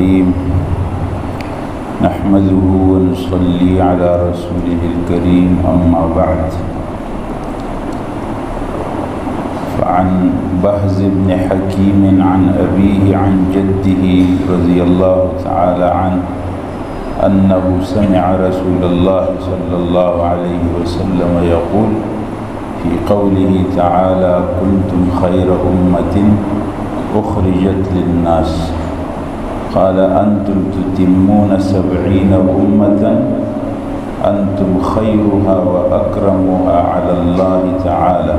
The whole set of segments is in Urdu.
الرحيم نحمده ونصلي على رسوله الكريم أما بعد فعن بهز بن حكيم عن أبيه عن جده رضي الله تعالى عنه أنه سمع رسول الله صلى الله عليه وسلم يقول في قوله تعالى كنتم خير أمة أخرجت للناس قال أنتم تتمون 70 أمة أنتم خيرها وأكرمها على الله تعالى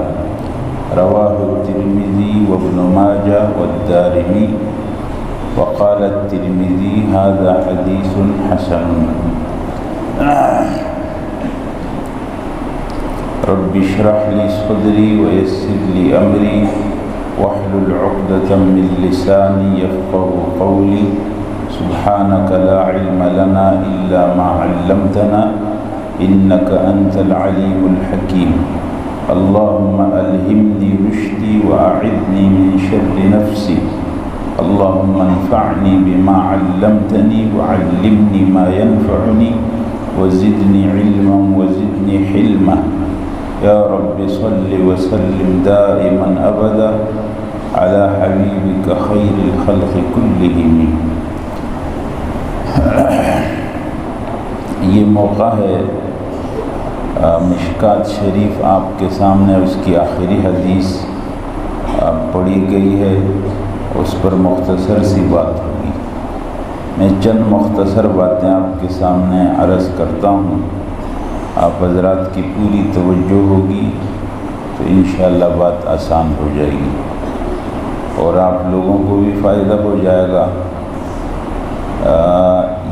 رواه الترمذي وابن ماجه والدارمي وقال الترمذي هذا حديث حسن رب اشرح لي صدري ويسر لي أمري واحلل عقدة من لساني يفقهوا قولي سبحانك لا علم لنا إلا ما علمتنا إنك أنت العليم الحكيم اللهم ألهمني رشدي وأعذني من شر نفسي اللهم انفعني بما علمتني وعلمني ما ينفعني وزدني علما وزدني حلما يا رب صل وسلم دائما أبدا على حبيبك خير الخلق كلهم. یہ موقع ہے مشکات شریف آپ کے سامنے اس کی آخری حدیث پڑھی گئی ہے، اس پر مختصر سی بات ہوگی. میں چند مختصر باتیں آپ کے سامنے عرض کرتا ہوں، آپ حضرات کی پوری توجہ ہوگی تو انشاءاللہ بات آسان ہو جائے گی اور آپ لوگوں کو بھی فائدہ ہو جائے گا.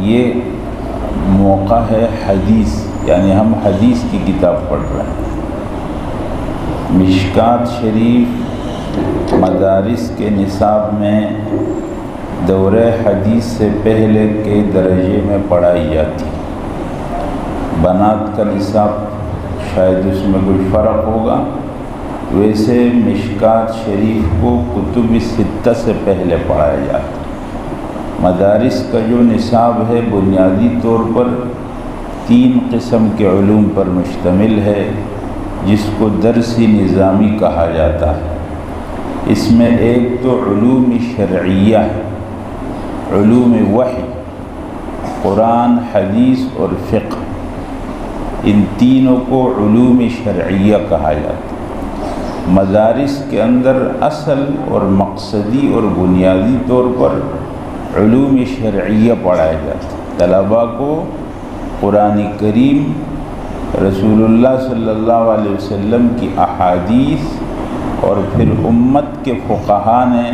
یہ موقع ہے حدیث، یعنی ہم حدیث کی کتاب پڑھ رہے ہیں. مشکات شریف مدارس کے نصاب میں دورہ حدیث سے پہلے کے درجے میں پڑھائی جاتی. بنات کا نصاب شاید اس میں کوئی فرق ہوگا، ویسے مشکات شریف کو کتب ستہ سے پہلے پڑھایا جاتا. مدارس کا جو نصاب ہے بنیادی طور پر 3 قسم کے علوم پر مشتمل ہے، جس کو درسی نظامی کہا جاتا ہے. اس میں ایک تو علوم شرعیہ ہے، علوم وحی، قرآن، حدیث اور فقہ، ان تینوں کو علوم شرعیہ کہا جاتا ہے. مدارس کے اندر اصل اور مقصدی اور بنیادی طور پر علوم شرعیہ پڑھایا جاتا ہے. طلباء کو قرآن کریم، رسول اللہ صلی اللہ علیہ وسلم کی احادیث اور پھر امت کے فقہاء نے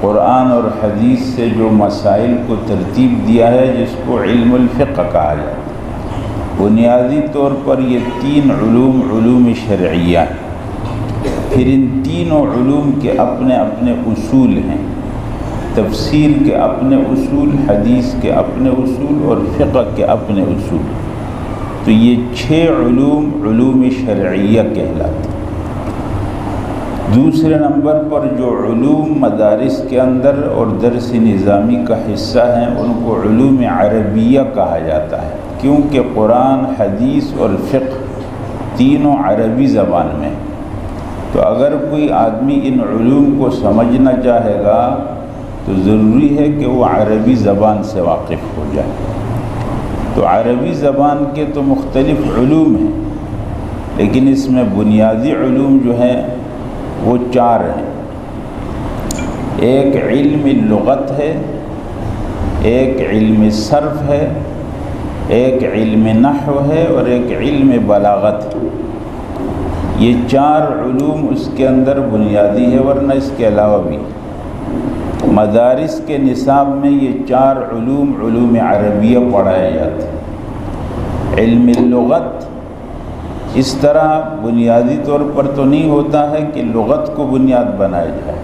قرآن اور حدیث سے جو مسائل کو ترتیب دیا ہے، جس کو علم الفقہ کہا جاتا ہے. بنیادی طور پر یہ 3 علوم علوم شرعیہ ہیں. پھر ان تینوں علوم کے اپنے اپنے اصول ہیں. تفسیر کے اپنے اصول، حدیث کے اپنے اصول اور فقہ کے اپنے اصول. تو یہ 6 علوم علوم شرعیہ کہلاتے ہیں. دوسرے نمبر پر جو علوم مدارس کے اندر اور درس نظامی کا حصہ ہیں، ان کو علوم عربیہ کہا جاتا ہے، کیونکہ قرآن، حدیث اور فقہ تینوں عربی زبان میں. تو اگر کوئی آدمی ان علوم کو سمجھنا چاہے گا تو ضروری ہے کہ وہ عربی زبان سے واقف ہو جائے. تو عربی زبان کے تو مختلف علوم ہیں، لیکن اس میں بنیادی علوم جو ہیں وہ 4 ہیں. ایک علم لغت ہے، ایک علم صرف ہے، ایک علم نحو ہے اور ایک علم بلاغت ہے. یہ 4 علوم اس کے اندر بنیادی ہے، ورنہ اس کے علاوہ بھی مدارس کے نصاب میں یہ 4 علوم علوم عربیہ پڑھائے جاتے ہیں. علم لغت اس طرح بنیادی طور پر تو نہیں ہوتا ہے کہ لغت کو بنیاد بنایا جائے،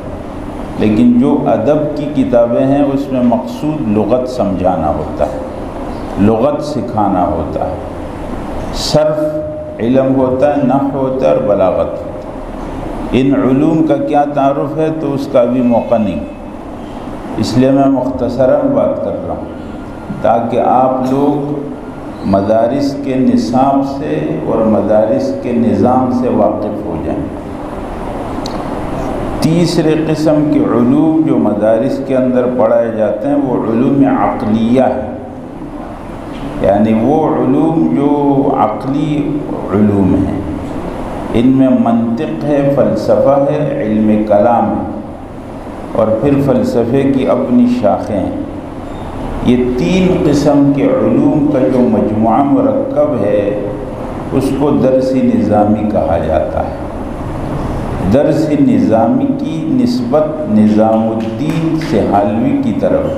لیکن جو ادب کی کتابیں ہیں اس میں مقصود لغت سمجھانا ہوتا ہے، لغت سکھانا ہوتا ہے. صرف علم ہوتا ہے، نحو ہوتا ہے اور بلاغت ہوتا ہے. ان علوم کا کیا تعارف ہے تو اس کا بھی موقع نہیں. اس لیے میں مختصراً بات کر رہا ہوں تاکہ آپ لوگ مدارس کے نصاب سے اور مدارس کے نظام سے واقف ہو جائیں۔ تیسرے قسم کے علوم جو مدارس کے اندر پڑھائے جاتے ہیں وہ علوم عقلیہ ہے، یعنی وہ علوم جو عقلی علوم ہیں، ان میں منطق ہے، فلسفہ ہے، علم کلام ہے، اور پھر فلسفے کی اپنی شاخیں ہیں۔ یہ تین قسم کے علوم کا جو مجموعہ مرکب ہے اس کو درس نظامی کہا جاتا ہے۔ درس نظامی کی نسبت نظام الدین سہالوی کی طرف ہے۔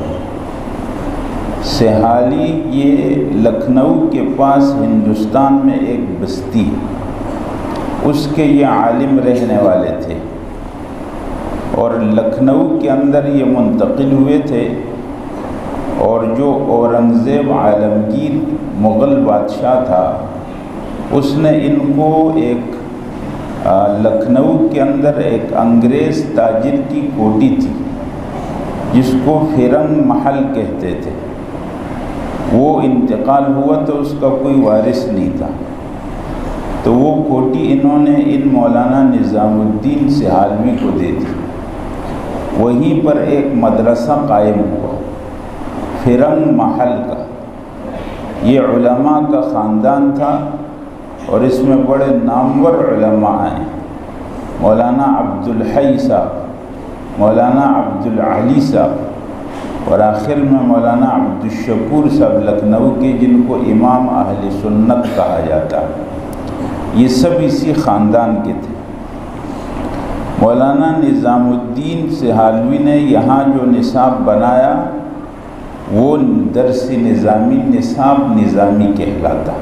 سہالی یہ لکھنؤ کے پاس ہندوستان میں ایک بستی ہے، اس کے یہ عالم رہنے والے تھے، اور لکھنؤ کے اندر یہ منتقل ہوئے تھے، اور جو اورنگزیب عالمگیر مغل بادشاہ تھا اس نے ان کو ایک لکھنؤ کے اندر ایک انگریز تاجر کی کوٹی تھی جس کو فرنگ محل کہتے تھے، وہ انتقال ہوا تو اس کا کوئی وارث نہیں تھا، تو وہ کوٹی انہوں نے ان مولانا نظام الدین سہالوی کو دے دی۔ وہیں پر ایک مدرسہ قائم ہوا فرنگ محل کا۔ یہ علماء کا خاندان تھا اور اس میں بڑے نامور علماء ہیں، مولانا عبدالحی صاحب، مولانا عبدالعلی صاحب، اور آخر میں مولانا عبدالشکور صاحب لکھنؤ کے، جن کو امام اہل سنت کہا جاتا ہے۔ یہ سب اسی خاندان کے تھے۔ مولانا نظام الدین سہالوی نے یہاں جو نصاب بنایا وہ درس نظامی نصاب نظامی کہلاتا،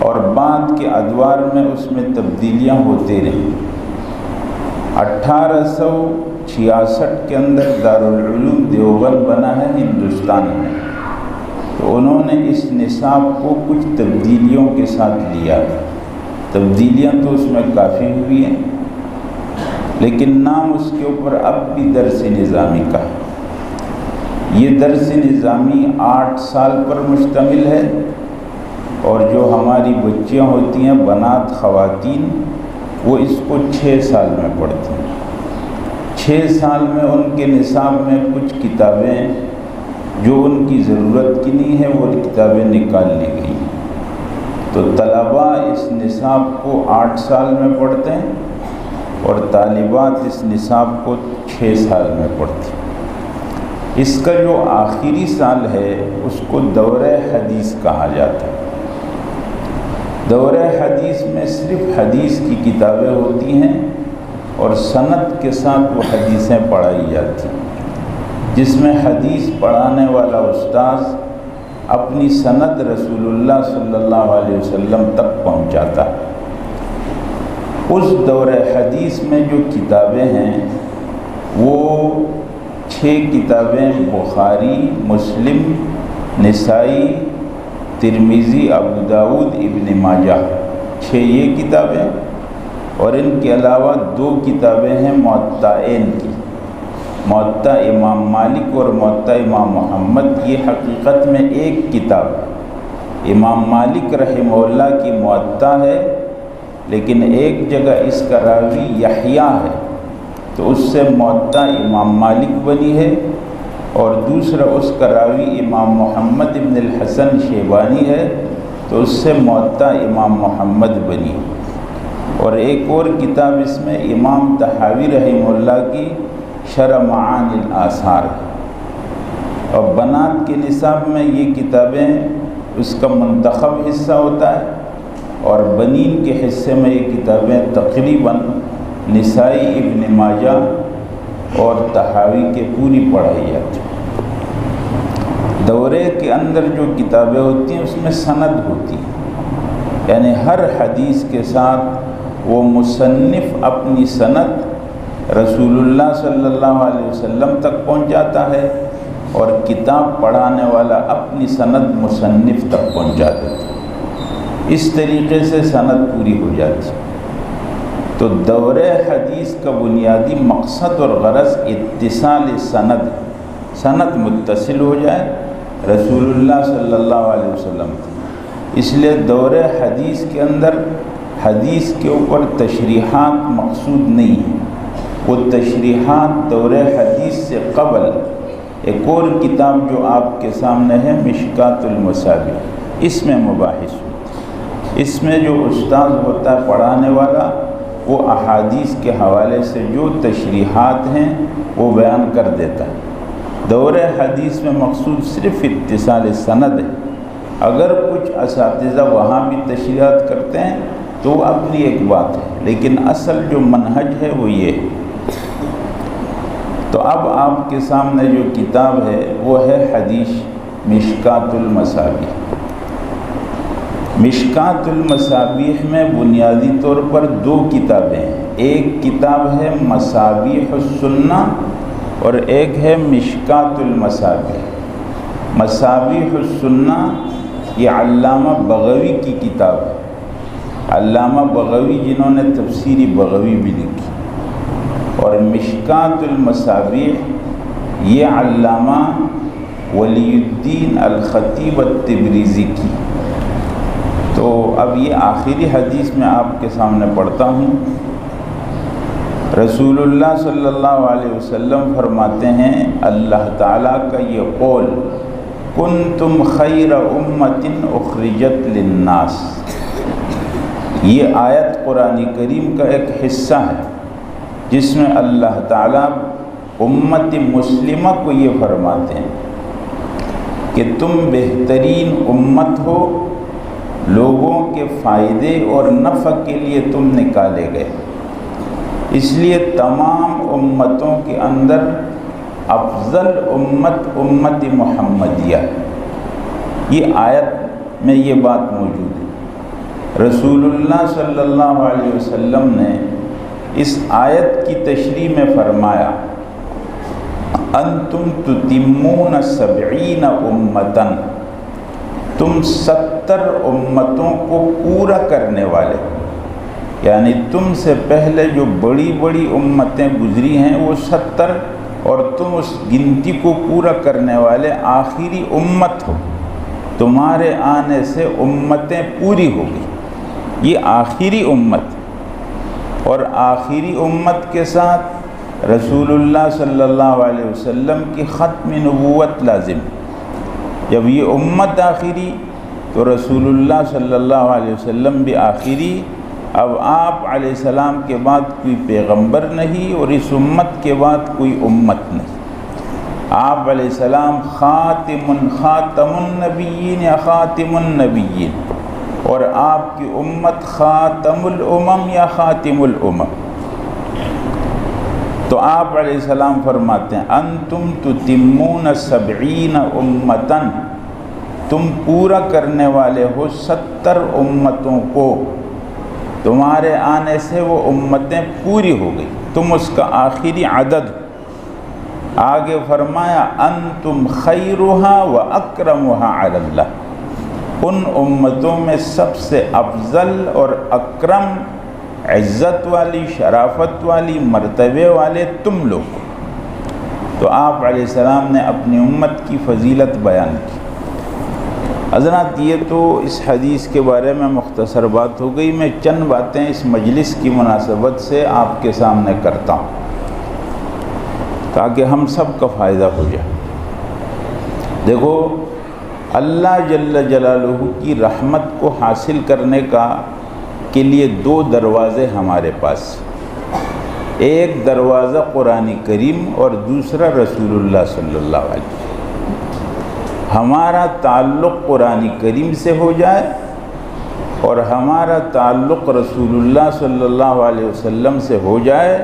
اور بعد کے ادوار میں اس میں تبدیلیاں ہوتے رہیں۔ 1866 کے اندر دارالعلوم دیوبند بنا ہے ہندوستان میں، تو انہوں نے اس نصاب کو کچھ تبدیلیوں کے ساتھ لیا۔ تبدیلیاں تو اس میں کافی ہوئی ہیں، لیکن نام اس کے اوپر اب بھی درس نظامی کا ہے۔ یہ درس نظامی 8 سال پر مشتمل ہے، اور جو ہماری بچیاں ہوتی ہیں بنات خواتین وہ اس کو 6 سال میں پڑھتی ہیں۔ 6 سال میں ان کے نصاب میں کچھ کتابیں جو ان کی ضرورت کی نہیں ہے وہ کتابیں نکال لی گئی، تو طلباء اس نصاب کو 8 سال میں پڑھتے ہیں اور طالبات اس نصاب کو 6 سال میں پڑھتی ہیں۔ اس کا جو آخری سال ہے اس کو دورہ حدیث کہا جاتا ہے۔ دورہ حدیث میں صرف حدیث کی کتابیں ہوتی ہیں اور سند کے ساتھ وہ حدیثیں پڑھائی جاتی ہیں، جس میں حدیث پڑھانے والا استاذ اپنی سند رسول اللہ صلی اللہ علیہ وسلم تک پہنچاتا ہے۔ اس دورہ حدیث میں جو کتابیں ہیں وہ 6 کتابیں بخاری، مسلم، نسائی، ترمذی، ابو داؤد، ابن ماجہ، 6 یہ کتابیں، اور ان کے علاوہ 2 کتابیں ہیں موطئین کی، موطا امام مالک اور موطا امام محمد۔ یہ حقیقت میں ایک کتاب ہے۔ امام مالک رحمہ اللہ کی موطا ہے، لیکن ایک جگہ اس کا راوی یحییٰ ہے تو اس سے موطا امام مالک بنی ہے، اور دوسرا اس کا راوی امام محمد ابن الحسن شیبانی ہے تو اس سے موطا امام محمد بنی، اور ایک اور کتاب اس میں امام طحاوی رحمہ اللہ کی شرح معانی الآثار ہے۔ اور بنات کے نصاب میں یہ کتابیں اس کا منتخب حصہ ہوتا ہے، اور بنین کے حصے میں یہ کتابیں تقریباً نسائی، ابن ماجہ اور طحاوی کے پوری پڑھائی جاتی ہے۔ دورے کے اندر جو کتابیں ہوتی ہیں اس میں سند ہوتی ہے، یعنی ہر حدیث کے ساتھ وہ مصنف اپنی سند رسول اللہ صلی اللہ علیہ وسلم تک پہنچاتا ہے، اور کتاب پڑھانے والا اپنی سند مصنف تک پہنچا دیتا ہے۔ اس طریقے سے سند پوری ہو جاتی ہے۔ تو دور حدیث کا بنیادی مقصد اور غرض اتصال سند، سند متصل ہو جائے رسول اللہ صلی اللہ علیہ وسلم تھے۔ اس لیے دور حدیث کے اندر حدیث کے اوپر تشریحات مقصود نہیں ہیں، وہ تشریحات دور حدیث سے قبل ایک اور کتاب جو آپ کے سامنے ہے مشکات المصابیح، اس میں مباحث ہوتی ہے۔ اس میں جو استاد ہوتا ہے پڑھانے والا، وہ احادیث کے حوالے سے جو تشریحات ہیں وہ بیان کر دیتا ہے۔ دور حدیث میں مقصود صرف اتصال سند ہے۔ اگر کچھ اساتذہ وہاں بھی تشریحات کرتے ہیں تو وہ اپنی ایک بات ہے، لیکن اصل جو منہج ہے وہ یہ ہے۔ تو اب آپ کے سامنے جو کتاب ہے وہ ہے حدیث مشکات المصابیح۔ مشکات المصابیح میں بنیادی طور پر دو کتابیں ہیں، ایک کتاب ہے مصابیح السنہ اور ایک ہے مشکات المصابیح۔ مصابیح السنہ یہ علامہ بغوی کی کتاب ہے، علامہ بغوی جنہوں نے تفسیری بغوی بھی لکھی، اور مشکات المصابیح یہ علامہ ولی الدین الخطیب التبریزی کی۔ تو اب یہ آخری حدیث میں آپ کے سامنے پڑھتا ہوں۔ رسول اللہ صلی اللہ علیہ وسلم فرماتے ہیں، اللہ تعالیٰ کا یہ قول، کنتم خیر امت اخرجت للناس، یہ آیت قرآن کریم کا ایک حصہ ہے جس میں اللہ تعالیٰ امت مسلمہ کو یہ فرماتے ہیں کہ تم بہترین امت ہو، لوگوں کے فائدے اور نفع کے لیے تم نکالے گئے، اس لیے تمام امتوں کے اندر افضل امت امت محمدیہ۔ یہ آیت میں یہ بات موجود ہے۔ رسول اللہ صلی اللہ علیہ وسلم نے اس آیت کی تشریح میں فرمایا، انتم تتمون 70 امتاً، تم 70 امتوں کو پورا کرنے والے، یعنی تم سے پہلے جو بڑی بڑی امتیں گزری ہیں وہ 70، اور تم اس گنتی کو پورا کرنے والے آخری امت ہو، تمہارے آنے سے امتیں پوری ہو گئی۔ یہ آخری امت، اور آخری امت کے ساتھ رسول اللہ صلی اللہ علیہ وسلم کی ختم نبوت لازم۔ جب یہ امت آخری تو رسول اللہ صلی اللہ علیہ وسلم بھی آخری۔ اب آپ علیہ السلام کے بعد کوئی پیغمبر نہیں، اور اس امت کے بعد کوئی امت نہیں۔ آپ علیہ السلام خاتم النبیین یا خاتم النبیین، اور آپ کی امت خاتم الامم یا خاتم الامم۔ تو آپ علیہ السلام فرماتے ہیں، انتم تتمون 70 امتاً، تم پورا کرنے والے ہو 70 امتوں کو، تمہارے آنے سے وہ امتیں پوری ہو گئی، تم اس کا آخری عدد۔ آگے فرمایا، انتم خیرها و اکرمها علی اللہ، ان امتوں میں سب سے افضل اور اکرم، عزت والی، شرافت والی، مرتبے والے تم لوگ۔ تو آپ علیہ السلام نے اپنی امت کی فضیلت بیان کی۔ حضرات یہ تو اس حدیث کے بارے میں مختصر بات ہو گئی، میں چند باتیں اس مجلس کی مناسبت سے آپ کے سامنے کرتا ہوں تاکہ ہم سب کا فائدہ ہو جائے۔ دیکھو، اللہ جل جلالہ کی رحمت کو حاصل کرنے کے لیے 2 دروازے ہمارے پاس، ایک دروازہ قرآن کریم اور دوسرا رسول اللہ صلی اللہ علیہ وسلم۔ ہمارا تعلق قرآن کریم سے ہو جائے اور ہمارا تعلق رسول اللہ صلی اللہ علیہ وسلم سے ہو جائے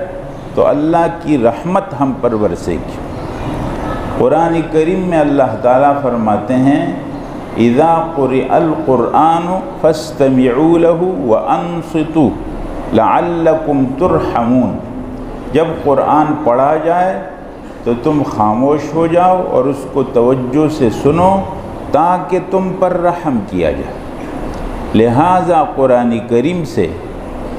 تو اللہ کی رحمت ہم پر برسے گی۔ قرآن کریم میں اللہ تعالیٰ فرماتے ہیں، اذا قرئ القرآن فاستمعوا له وانصتوا لعلکم ترحمون، جب قرآن پڑھا جائے تو تم خاموش ہو جاؤ اور اس کو توجہ سے سنو تاکہ تم پر رحم کیا جائے۔ لہٰذا قرآن کریم سے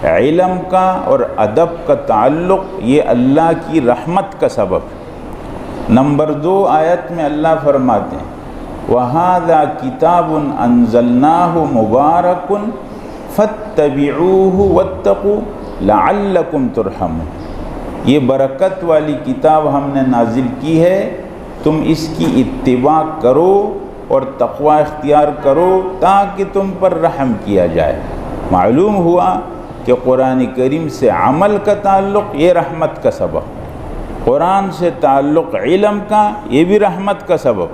علم کا اور ادب کا تعلق یہ اللہ کی رحمت کا سبب ہے۔ نمبر 2 آیت میں اللہ فرماتے ہیں وَهَذَا كِتَابٌ أَنزَلْنَاهُ مُبَارَكٌ فَاتَّبِعُوهُ وَاتَّقُوا لَعَلَّكُمْ تُرْحَمُونَ، یہ برکت والی کتاب ہم نے نازل کی ہے، تم اس کی اتباع کرو اور تقوی اختیار کرو تاکہ تم پر رحم کیا جائے۔ معلوم ہوا کہ قرآن کریم سے عمل کا تعلق یہ رحمت کا سبب، قرآن سے تعلق علم کا یہ بھی رحمت کا سبب،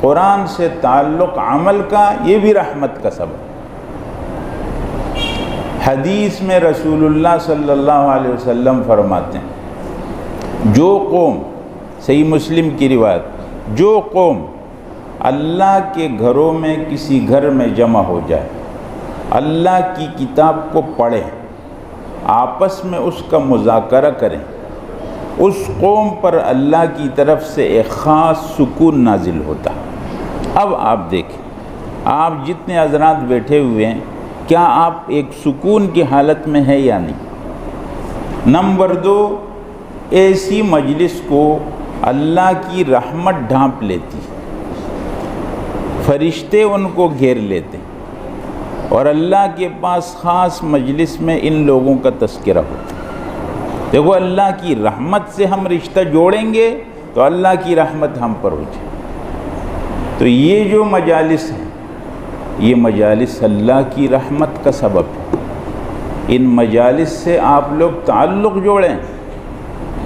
قرآن سے تعلق عمل کا یہ بھی رحمت کا سبب۔ حدیث میں رسول اللہ صلی اللہ علیہ وسلم فرماتے ہیں جو قوم، صحیح مسلم کی روایت، جو قوم اللہ کے گھروں میں کسی گھر میں جمع ہو جائے، اللہ کی کتاب کو پڑھیں، آپس میں اس کا مذاکرہ کریں، اس قوم پر اللہ کی طرف سے ایک خاص سکون نازل ہوتا۔ اب آپ دیکھیں، آپ جتنے حضرات بیٹھے ہوئے ہیں کیا آپ ایک سکون کی حالت میں ہیں یا نہیں؟ نمبر 2، ایسی مجلس کو اللہ کی رحمت ڈھانپ لیتی، فرشتے ان کو گھیر لیتے اور اللہ کے پاس خاص مجلس میں ان لوگوں کا تذکرہ ہوتا۔ دیکھو اللہ کی رحمت سے ہم رشتہ جوڑیں گے تو اللہ کی رحمت ہم پر ہو جائے۔ تو یہ جو مجالس ہیں یہ مجالس اللہ کی رحمت کا سبب ہے، ان مجالس سے آپ لوگ تعلق جوڑیں،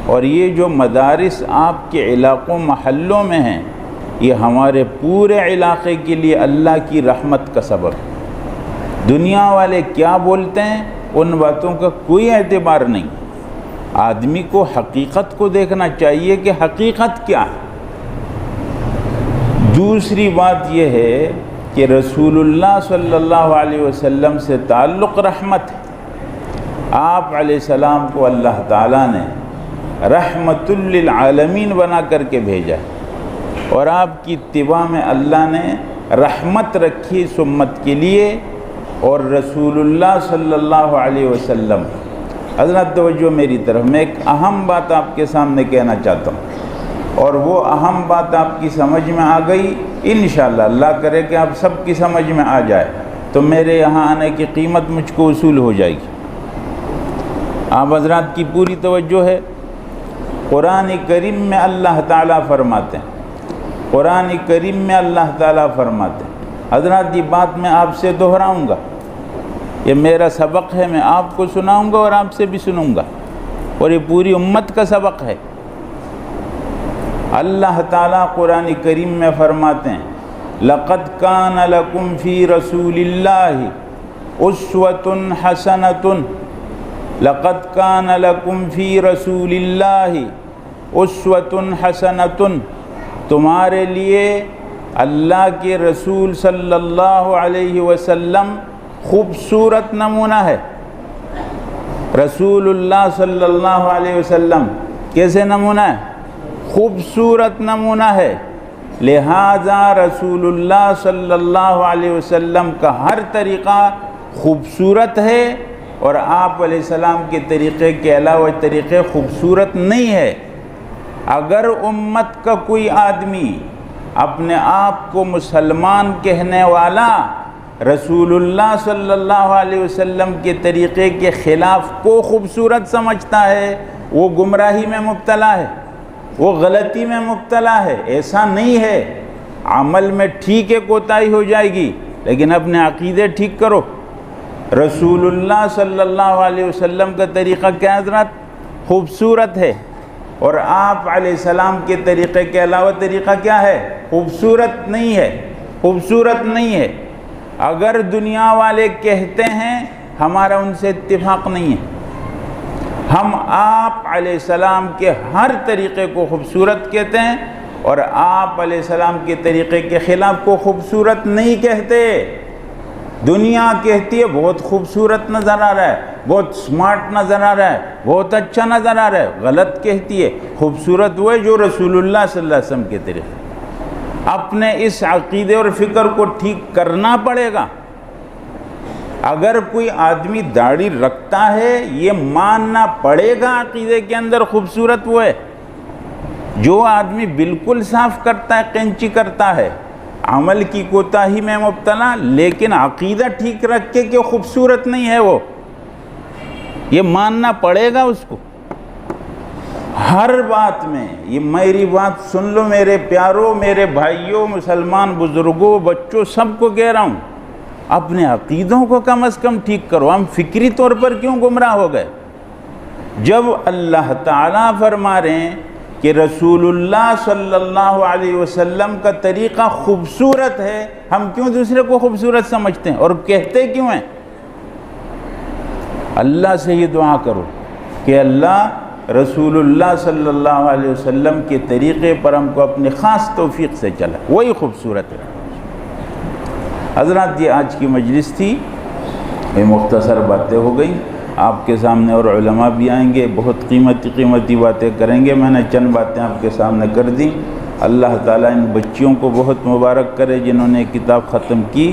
اور یہ جو مدارس آپ کے علاقوں محلوں میں ہیں یہ ہمارے پورے علاقے کے لیے اللہ کی رحمت کا سبب ہے۔ دنیا والے کیا بولتے ہیں ان باتوں کا کوئی اعتبار نہیں، آدمی کو حقیقت کو دیکھنا چاہیے کہ حقیقت کیا ہے۔ دوسری بات یہ ہے کہ رسول اللہ صلی اللہ علیہ وسلم سے تعلق رحمت ہے۔ آپ علیہ السلام کو اللہ تعالیٰ نے رحمت للعالمین بنا کر کے بھیجا ہے، اور آپ کی اتباع میں اللہ نے رحمت رکھی اس امت کے لیے، اور رسول اللہ صلی اللہ علیہ وسلم، حضرت توجہ میری طرف، میں ایک اہم بات آپ کے سامنے کہنا چاہتا ہوں، اور وہ اہم بات آپ کی سمجھ میں آ گئی انشاءاللہ، اللہ کرے کہ آپ سب کی سمجھ میں آ جائے تو میرے یہاں آنے کی قیمت مجھ کو وصول ہو جائے گی۔ آپ حضرات کی پوری توجہ ہے۔ قرآن کریم میں اللہ تعالیٰ فرماتے ہیں، قرآن کریم میں اللہ تعالیٰ فرماتے ہیں، حضرات یہ بات میں آپ سے دہراؤں گا، یہ میرا سبق ہے، میں آپ کو سناؤں گا اور آپ سے بھی سنوں گا، اور یہ پوری امت کا سبق ہے۔ اللہ تعالیٰ قرآن کریم میں فرماتے ہیں لَقَدْ كَانَ لَكُمْ فِي رَسُولِ اللَّهِ أُسْوَةٌ حَسَنَةٌ لَقَدْ كَانَ لَكُمْ فِي رَسُولِ اللَّهِ أُسْوَةٌ حَسَنَةٌ، تمہارے لیے اللہ کے رسول صلی اللہ علیہ وسلم خوبصورت نمونہ ہے۔ رسول اللہ صلی اللہ علیہ وسلم کیسے نمونہ ہے؟ خوبصورت نمونہ ہے، لہذا رسول اللہ صلی اللہ علیہ وسلم کا ہر طریقہ خوبصورت ہے، اور آپ علیہ السلام کے طریقے کے علاوہ طریقے خوبصورت نہیں ہے۔ اگر امت کا کوئی آدمی اپنے آپ کو مسلمان کہنے والا رسول اللہ صلی اللہ علیہ وسلم کے طریقے کے خلاف کو خوبصورت سمجھتا ہے، وہ گمراہی میں مبتلا ہے، وہ غلطی میں مبتلا ہے۔ ایسا نہیں ہے، عمل میں ٹھیک ہے کوتاہی ہو جائے گی لیکن اپنے عقیدے ٹھیک کرو۔ رسول اللہ صلی اللہ علیہ وسلم کا طریقہ کیا حضرات؟ خوبصورت ہے، اور آپ علیہ السلام کے طریقے کے علاوہ طریقہ کیا ہے؟ خوبصورت نہیں ہے، خوبصورت نہیں ہے۔ اگر دنیا والے کہتے ہیں ہمارا ان سے اتفاق نہیں ہے، ہم آپ علیہ السلام کے ہر طریقے کو خوبصورت کہتے ہیں، اور آپ علیہ السلام کے طریقے کے خلاف کو خوبصورت نہیں کہتے۔ دنیا کہتی ہے بہت خوبصورت نظر آ رہا ہے، بہت سمارٹ نظر آ رہا ہے، بہت اچھا نظر آ رہا ہے، غلط کہتی ہے۔ خوبصورت وہ ہے جو رسول اللہ صلی اللہ علیہ وسلم کے طریقے۔ اپنے اس عقیدے اور فکر کو ٹھیک کرنا پڑے گا۔ اگر کوئی آدمی داڑھی رکھتا ہے یہ ماننا پڑے گا عقیدے کے اندر خوبصورت وہ ہے. جو آدمی بالکل صاف کرتا ہے، قینچی کرتا ہے، عمل کی کوتاہی میں مبتلا لیکن عقیدہ ٹھیک رکھ کے کہ خوبصورت نہیں ہے، وہ یہ ماننا پڑے گا اس کو ہر بات میں. یہ میری بات سن لو میرے پیاروں، میرے بھائیوں، مسلمان بزرگوں، بچوں، سب کو کہہ رہا ہوں، اپنے عقیدوں کو کم از کم ٹھیک کرو. ہم فکری طور پر کیوں گمراہ ہو گئے؟ جب اللہ تعالیٰ فرما رہے ہیں کہ رسول اللہ صلی اللہ علیہ وسلم کا طریقہ خوبصورت ہے، ہم کیوں دوسرے کو خوبصورت سمجھتے ہیں اور کہتے کیوں ہیں؟ اللہ سے یہ دعا کرو کہ اللہ رسول اللہ صلی اللہ علیہ وسلم کے طریقے پر ہم کو اپنی خاص توفیق سے چلا، وہی خوبصورت ہے. حضرات یہ آج کی مجلس تھی، یہ مختصر باتیں ہو گئیں. آپ کے سامنے اور علماء بھی آئیں گے، بہت قیمتی باتیں کریں گے. میں نے چند باتیں آپ کے سامنے کر دیں. اللہ تعالیٰ ان بچیوں کو بہت مبارک کرے جنہوں نے کتاب ختم کی،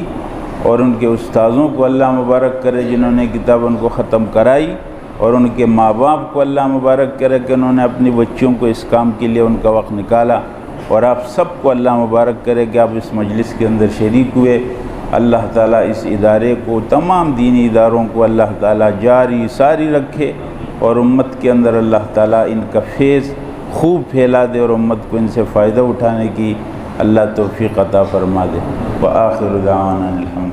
اور ان کے استاذوں کو اللہ مبارک کرے جنہوں نے کتاب ان کو ختم کرائی، اور ان کے ماں باپ کو اللہ مبارک کرے کہ انہوں نے اپنی بچیوں کو اس کام کے لیے ان کا وقت نکالا. اور آپ سب کو اللہ مبارک کرے کہ آپ اس مجلس کے اندر شریک ہوئے. اللہ تعالیٰ اس ادارے کو، تمام دینی اداروں کو اللہ تعالیٰ جاری ساری رکھے، اور امت کے اندر اللہ تعالیٰ ان کا فیض خوب پھیلا دے، اور امت کو ان سے فائدہ اٹھانے کی اللہ توفیق عطا فرما دے. وآخر دعوانا الحمد